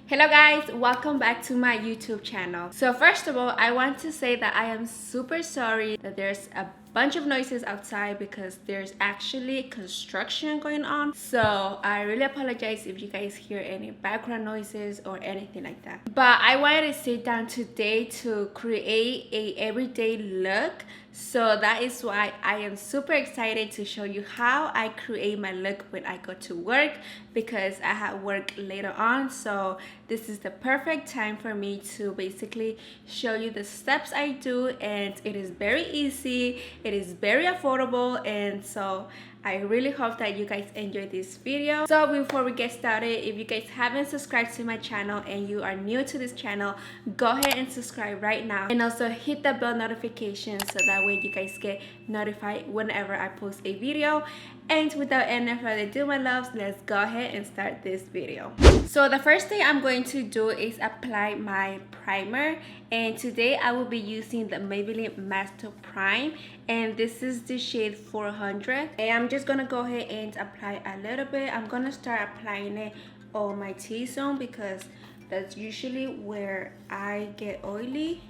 Hello guys, welcome back to my YouTube channel. So first of all, I want to say that I am super sorry that there's a bunch of noises outside because there's actually construction going on. So I really apologize if you guys hear any background noises or anything like that. But I wanted to sit down today to create a everyday look. So that is why I am super excited to show you how I create my look when I go to work, because I have work later on. So this is the perfect time for me to basically show you the steps I do, and it is very easy, it is very affordable, and so I really hope that you guys enjoy this video. So before we get started, if you guys haven't subscribed to my channel and you are new to this channel, go ahead and subscribe right now, and also hit the bell notification so that way you guys get notified whenever I post a video. And without any further ado, my loves, let's go ahead and start this video. So the first thing I'm going to do is apply my primer, and today I will be using the Maybelline Master Prime, and this is the shade 400. And I'm just gonna go ahead and apply a little bit. I'm gonna start applying it on my T-zone because that's usually where I get oily.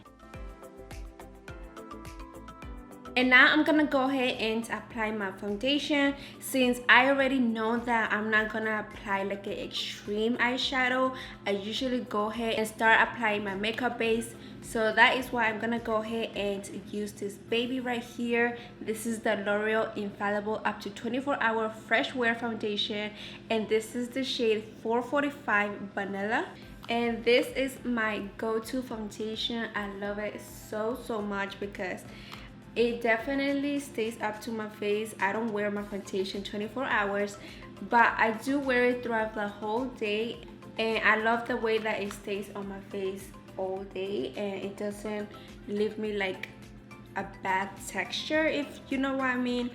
And now I'm gonna go ahead and apply my foundation. Since I already know that I'm not gonna apply like an extreme eyeshadow, I usually go ahead and start applying my makeup base. So that is why I'm gonna go ahead and use this baby right here. This is the L'Oreal Infallible Up to 24-Hour Fresh Wear Foundation, and this is the shade 445 Vanilla. And this is my go-to foundation. I love it so much because it definitely stays up to my face. I don't wear my foundation 24 hours, but I do wear it throughout the whole day, and I love the way that it stays on my face all day, and it doesn't leave me like a bad texture, if you know what I mean.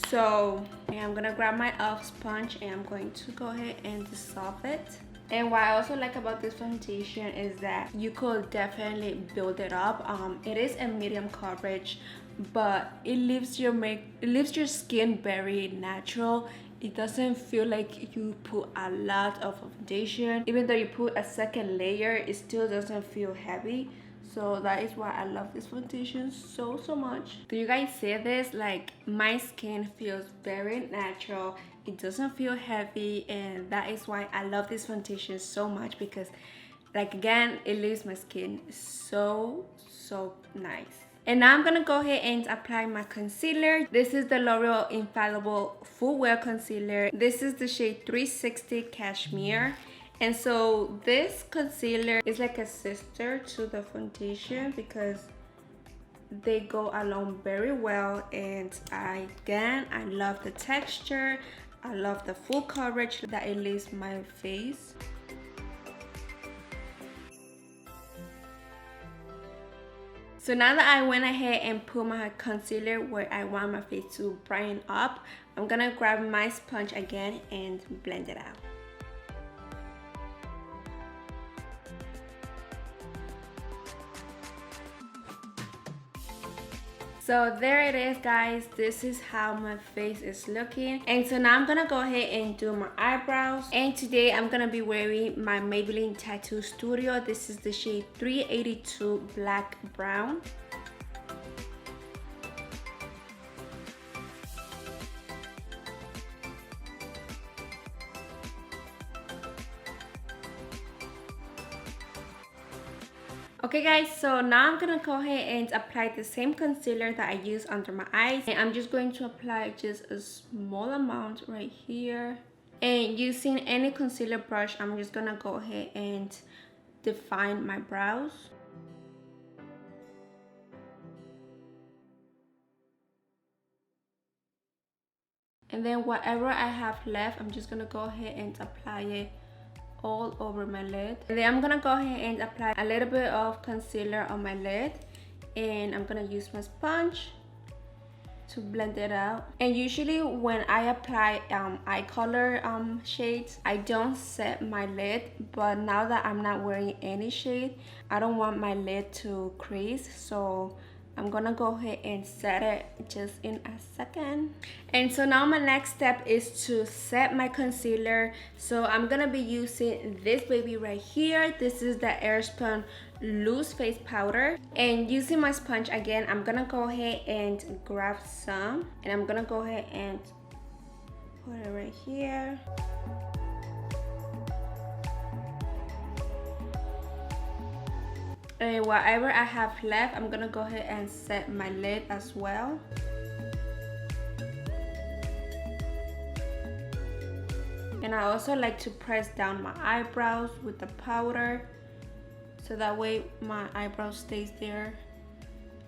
So I'm gonna grab my e.l.f. sponge and I'm going to go ahead and dissolve it. And what I also like about this foundation is that you could definitely build it up. It is a medium coverage, but it leaves your skin very natural. It doesn't feel like you put a lot of foundation. Even though you put a second layer, it still doesn't feel heavy. So that is why I love this foundation so much. Do you guys see this? Like, my skin feels very natural. It doesn't feel heavy, and that is why I love this foundation so much, because like, again, it leaves my skin so nice. And now I'm gonna go ahead and apply my concealer. This is the L'Oreal Infallible Full Wear Concealer. This is the shade 360 Cashmere. And so this concealer is like a sister to the foundation because they go along very well. And I love the texture. I love the full coverage that it leaves my face. So now that I went ahead and put my concealer where I want my face to brighten up, I'm gonna grab my sponge again and blend it out. So there it is, guys. This is how my face is looking. And so now I'm gonna go ahead and do my eyebrows. And today I'm gonna be wearing my Maybelline Tattoo Studio. This is the shade 382 Black Brown. Okay guys, so now I'm gonna go ahead and apply the same concealer that I use under my eyes, and I'm just going to apply just a small amount right here. And using any concealer brush, I'm just gonna go ahead and define my brows. And then whatever I have left, I'm just gonna go ahead and apply it all over my lid. And then I'm gonna go ahead and apply a little bit of concealer on my lid, and I'm gonna use my sponge to blend it out. And usually when I apply eye color shades, I don't set my lid, but now that I'm not wearing any shade, I don't want my lid to crease, so I'm gonna go ahead and set it just in a second. And so now my next step is to set my concealer. So I'm gonna be using this baby right here. This is the Airspun loose face powder, and using my sponge again, I'm gonna go ahead and grab some, and I'm gonna go ahead and put it right here. And whatever I have left, I'm gonna go ahead and set my lid as well. And I also like to press down my eyebrows with the powder, so that way my eyebrow stays there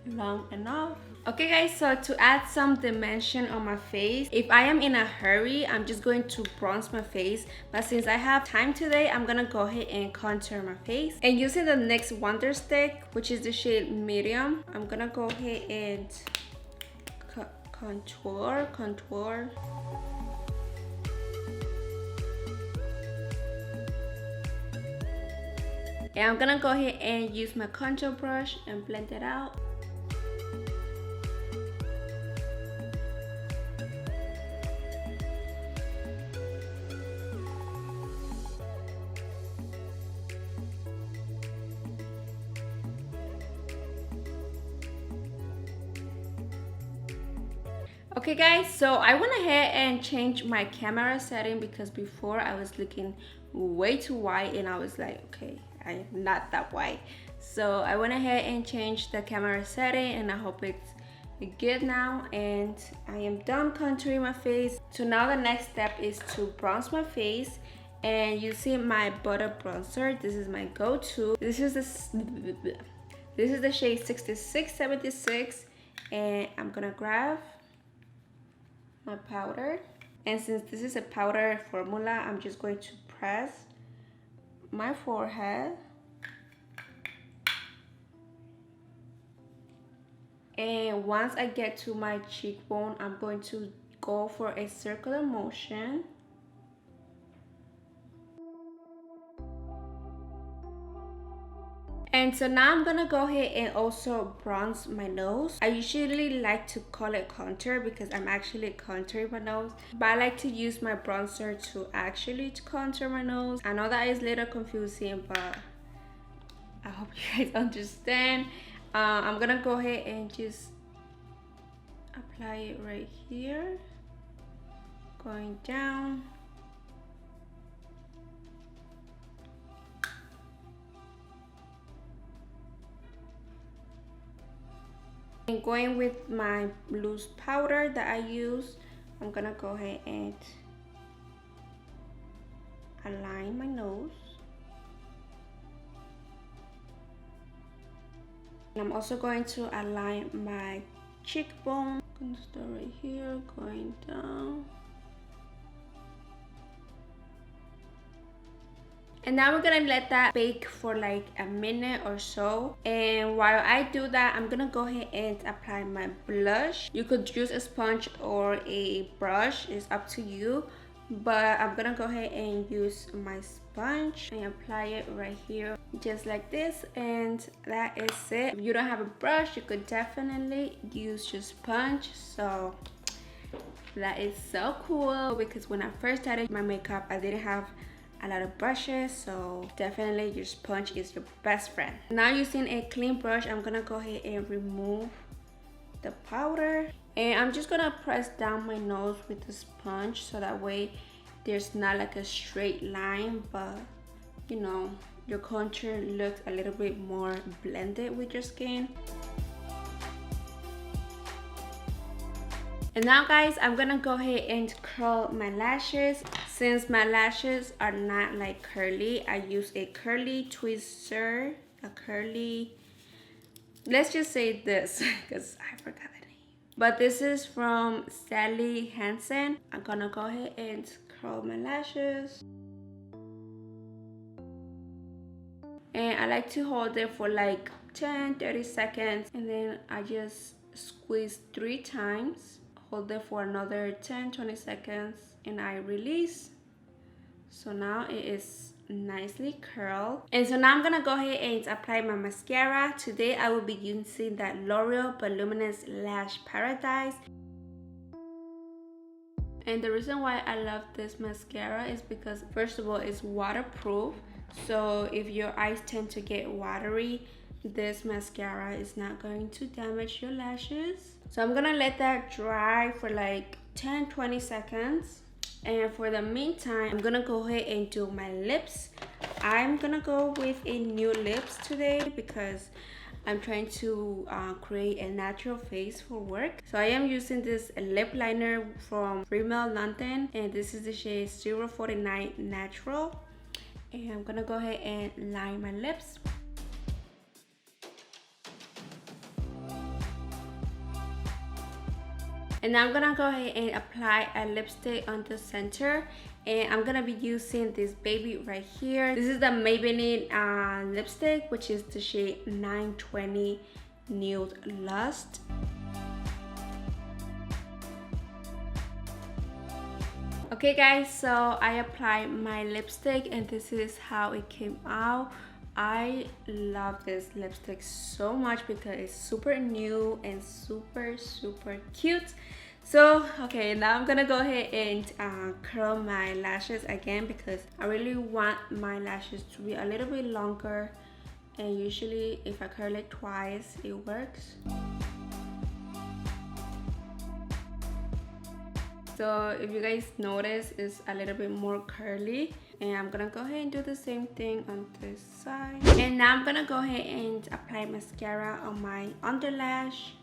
long enough. Okay guys, so to add some dimension on my face, if I am in a hurry, I'm just going to bronze my face, but since I have time today, I'm gonna go ahead and contour my face. And using the NYX Wonder Stick, which is the shade medium, I'm gonna go ahead and contour. And I'm gonna go ahead and use my contour brush and blend it out. Okay guys, so I went ahead and changed my camera setting because before I was looking way too white and I was like, okay, I'm not that white. So I went ahead and changed the camera setting, and I hope it's good now. And I am done contouring my face. So now the next step is to bronze my face, and using my butter bronzer. This is my go-to. This is the shade 6676, and I'm gonna grab my powder, and since this is a powder formula, I'm just going to press my forehead, and once I get to my cheekbone, I'm going to go for a circular motion. And so now I'm gonna go ahead and also bronze my nose. I usually like to call it contour because I'm actually contouring my nose, but I like to use my bronzer to actually contour my nose. I know that is a little confusing, but I hope you guys understand. I'm gonna go ahead and just apply it right here, going down. And going with my loose powder that I use, I'm gonna go ahead and align my nose. And I'm also going to align my cheekbone. I'm gonna start right here, going down. And now we're gonna let that bake for like a minute or so. And while I do that, I'm gonna go ahead and apply my blush. You could use a sponge or a brush, it's up to you. But I'm gonna go ahead and use my sponge and apply it right here, just like this. And that is it. If you don't have a brush, you could definitely use your sponge. So that is so cool, because when I first started my makeup, I didn't have a lot of brushes, so definitely your sponge is your best friend. Now using a clean brush, I'm gonna go ahead and remove the powder, and I'm just gonna press down my nose with the sponge so that way there's not like a straight line, but you know, your contour looks a little bit more blended with your skin. And now guys, I'm gonna go ahead and curl my lashes. Since my lashes are not like curly, I use a curly twister, let's just say this because I forgot the name. But this is from Sally Hansen. I'm gonna go ahead and curl my lashes. And I like to hold it for like 10-30 seconds, and then I just squeeze 3 times. Hold it for another 10-20 seconds, and I release. So now it is nicely curled. And so now I'm gonna go ahead and apply my mascara. Today I will be using that L'Oreal Voluminous Lash Paradise. And the reason why I love this mascara is because, first of all, it's waterproof. So if your eyes tend to get watery, this mascara is not going to damage your lashes. So I'm gonna let that dry for like 10-20 seconds. And for the meantime, I'm gonna go ahead and do my lips. I'm gonna go with a nude lips today because I'm trying to create a natural face for work. So I am using this lip liner from Rimmel London, and this is the shade 049 Natural. And I'm gonna go ahead and line my lips. And now I'm gonna go ahead and apply a lipstick on the center. And I'm gonna be using this baby right here. This is the Maybelline lipstick, which is the shade 920 Nude Lust. Okay guys, so I applied my lipstick and this is how it came out. I love this lipstick so much because it's super new and super cute. So okay, now I'm gonna go ahead and curl my lashes again because I really want my lashes to be a little bit longer, and usually if I curl it twice it works. So if you guys notice, it's a little bit more curly, and I'm gonna go ahead and do the same thing on this side. And now I'm gonna go ahead and apply mascara on my underlash.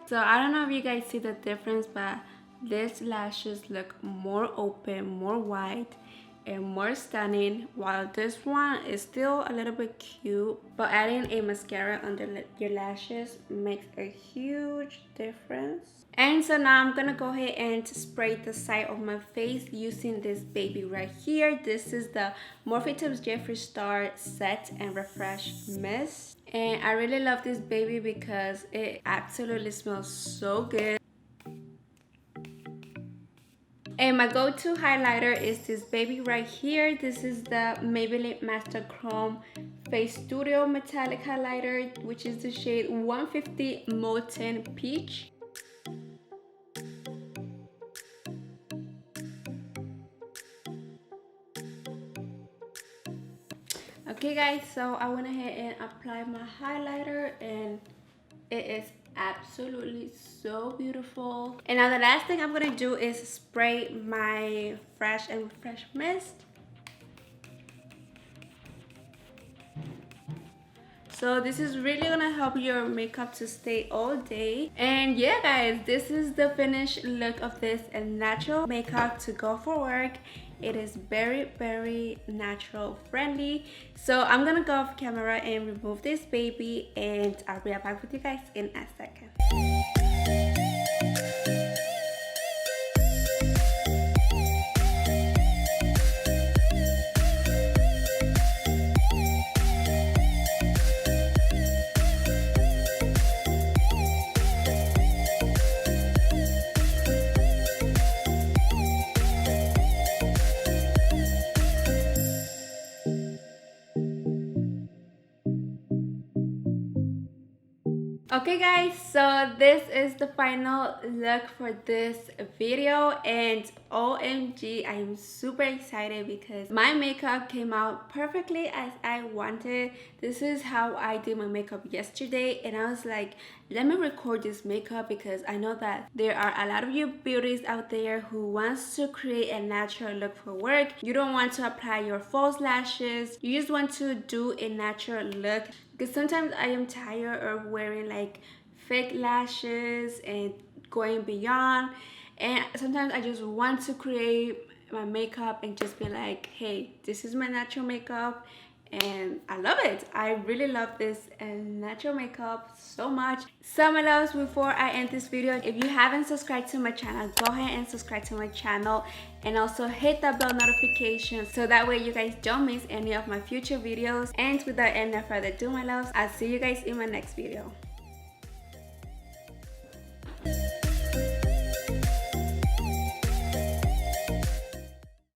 So I don't know if you guys see the difference, but these lashes look more open, more wide, and more stunning, while this one is still a little bit cute. But adding a mascara under your lashes makes a huge difference. And so now I'm gonna go ahead and spray the side of my face using this baby right here. This is the Morphe Tips Jeffree Star Set and Refresh Mist. And I really love this baby because it absolutely smells so good. And my go-to highlighter is this baby right here. This is the Maybelline Master Chrome Face Studio Metallic Highlighter, which is the shade 150 Molten Peach. Okay guys, so I went ahead and applied my highlighter and it is absolutely so beautiful. And now the last thing I'm gonna do is spray my Fresh and Refresh Mist. So this is really gonna help your makeup to stay all day. And yeah guys, this is the finished look of this natural makeup to go for work. It is very natural friendly. So I'm gonna go off camera and remove this baby, and I'll be right back with you guys in a second. Okay guys, so this is the final look for this video, and OMG, I am super excited because my makeup came out perfectly as I wanted. This is how I did my makeup yesterday, and I was like, let me record this makeup because I know that there are a lot of you beauties out there who wants to create a natural look for work. You don't want to apply your false lashes, you just want to do a natural look. Because sometimes I am tired of wearing like fake lashes and going beyond, and sometimes I just want to create my makeup and just be like, hey, this is my natural makeup, and I love it. I really love this natural makeup so much. So my loves, before I end this video, if you haven't subscribed to my channel, go ahead and subscribe to my channel, and also hit that bell notification so that way you guys don't miss any of my future videos. And without any further ado, my loves, I'll see you guys in my next video.